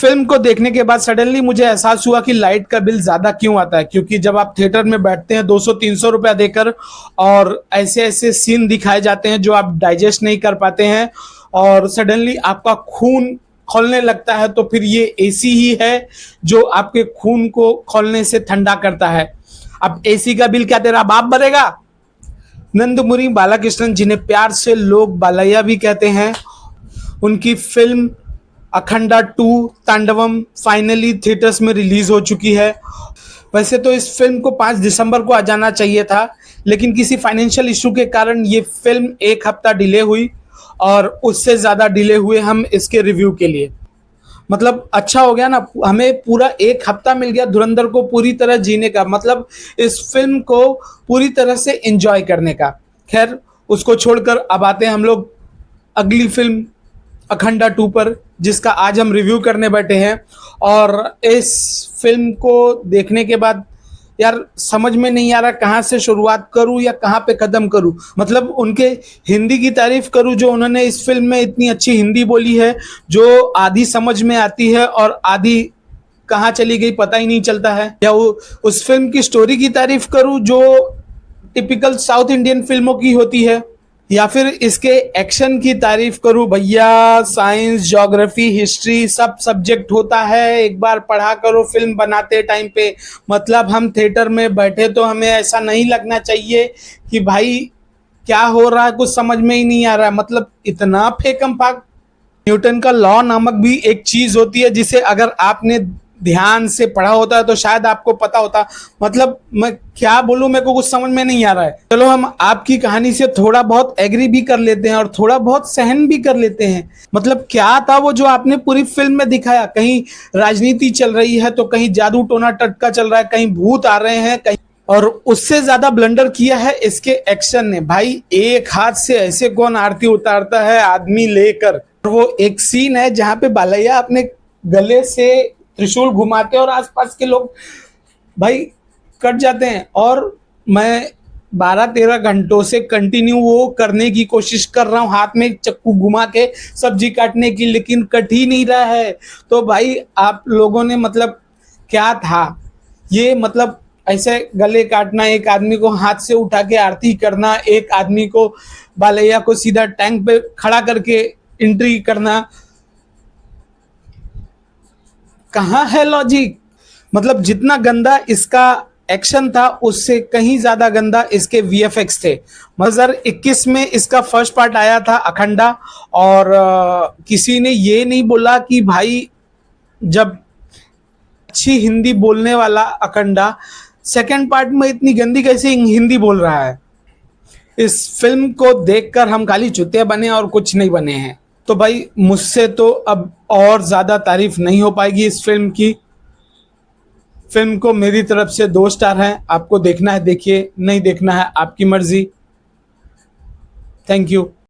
Film को देखने के बाद सडनली मुझे एहसास हुआ कि लाइट का बिल ज्यादा क्यों आता है, क्योंकि जब आप थिएटर में बैठते हैं 200-300 रुपया देकर और ऐसे ऐसे सीन दिखाए जाते हैं जो आप डाइजेस्ट नहीं कर पाते हैं और सडनली आपका खून खौलने लगता है, तो फिर ये एसी ही है जो आपके खून को खौलने से ठंडा करता है। अब एसी का बिल क्या तेरा बाप भरेगा? नंदमुरी बालाकृष्णन, जिन्हें प्यार से लोग बालैया भी कहते हैं, उनकी film Akhanda 2 Tandavam finally theatres में रिलीज हो चुकी है। वैसे तो इस फिल्म को 5 दिसंबर को आ जाना चाहिए था, लेकिन किसी फाइनेंशियल इशू के कारण ये फिल्म 1 हफ्ता डिले हुई और उससे ज़्यादा डिले हुए हम इसके रिव्यू के लिए। मतलब अच्छा हो गया ना, हमें पूरा 1 हफ्ता मिल गया धुरंधर को पूरी तरह जीने का, मतलब इस फिल्म को पूरी तरह से एंजॉय करने का। खैर, उसको छोड़कर अब आते हैं हम लोग अगली फिल्म अखंडा 2 पर, जिसका आज हम रिव्यू करने बैठे हैं। और इस फिल्म को देखने के बाद यार समझ में नहीं आ रहा कहाँ से शुरुआत करूँ या कहाँ पे ख़त्म करूँ। मतलब उनके हिंदी की तारीफ करूँ जो उन्होंने इस फिल्म में इतनी अच्छी हिंदी बोली है, जो आधी समझ में आती है और आधी कहाँ चली गई पता ही नहीं चलता है, या वो उस फिल्म की स्टोरी की तारीफ करूँ जो टिपिकल साउथ इंडियन फिल्मों की होती है, या फिर इसके एक्शन की तारीफ करूं। भैया साइंस, ज्योग्राफी, हिस्ट्री सब सब्जेक्ट होता है, एक बार पढ़ा करो फिल्म बनाते टाइम पे। मतलब हम थिएटर में बैठे तो हमें ऐसा नहीं लगना चाहिए कि भाई क्या हो रहा है, कुछ समझ में ही नहीं आ रहा है। मतलब इतना फेकम फाक। न्यूटन का लॉ नामक भी एक चीज होती है जिसे अगर आपने ध्यान से पढ़ा होता है तो शायद आपको पता होता। मतलब मैं क्या बोलूं, मेरे को कुछ समझ में नहीं आ रहा है। चलो हम आपकी कहानी से थोड़ा बहुत एग्री भी कर लेते हैं और थोड़ा बहुत सहन भी कर लेते हैं। मतलब क्या था वो जो आपने पूरी फिल्म में दिखाया? कहीं राजनीति चल रही है तो कहीं जादू टोना टटका चल रहा है, कहीं भूत आ रहे हैं, कहीं। और उससे ज्यादा ब्लंडर किया है इसके एक्शन ने। भाई एक हाथ से ऐसे कौन आरती उतारता है आदमी लेकर। वो एक सीन है जहां पे बालैया अपने गले से त्रिशूल घुमाते हैं और आसपास के लोग भाई कट जाते हैं। और मैं 12-13 घंटों से कंटिन्यू वो करने की कोशिश कर रहा हूँ, हाथ में चक्कू घुमा के सब्जी काटने की, लेकिन कट ही नहीं रहा है। तो भाई आप लोगों ने मतलब क्या था ये? मतलब ऐसे गले काटना, एक आदमी को हाथ से उठा के आरती करना, एक आदमी को बालैया को सीधा टैंक पे खड़ा करके एंट्री करना, कहाँ है लॉजिक? मतलब जितना गंदा इसका एक्शन था उससे कहीं ज्यादा गंदा इसके वीएफएक्स थे। 2021 में इसका फर्स्ट पार्ट आया था अखंडा, और किसी ने ये नहीं बोला कि भाई जब अच्छी हिंदी बोलने वाला अखंडा सेकंड पार्ट में इतनी गंदी कैसे हिंदी बोल रहा है। इस फिल्म को देखकर हम खाली चुतिया बने और कुछ नहीं बने हैं। तो भाई मुझसे तो अब और ज्यादा तारीफ नहीं हो पाएगी इस फिल्म की। फिल्म को मेरी तरफ से 2 स्टार हैं। आपको देखना है देखिए, नहीं देखना है आपकी मर्जी। Thank you.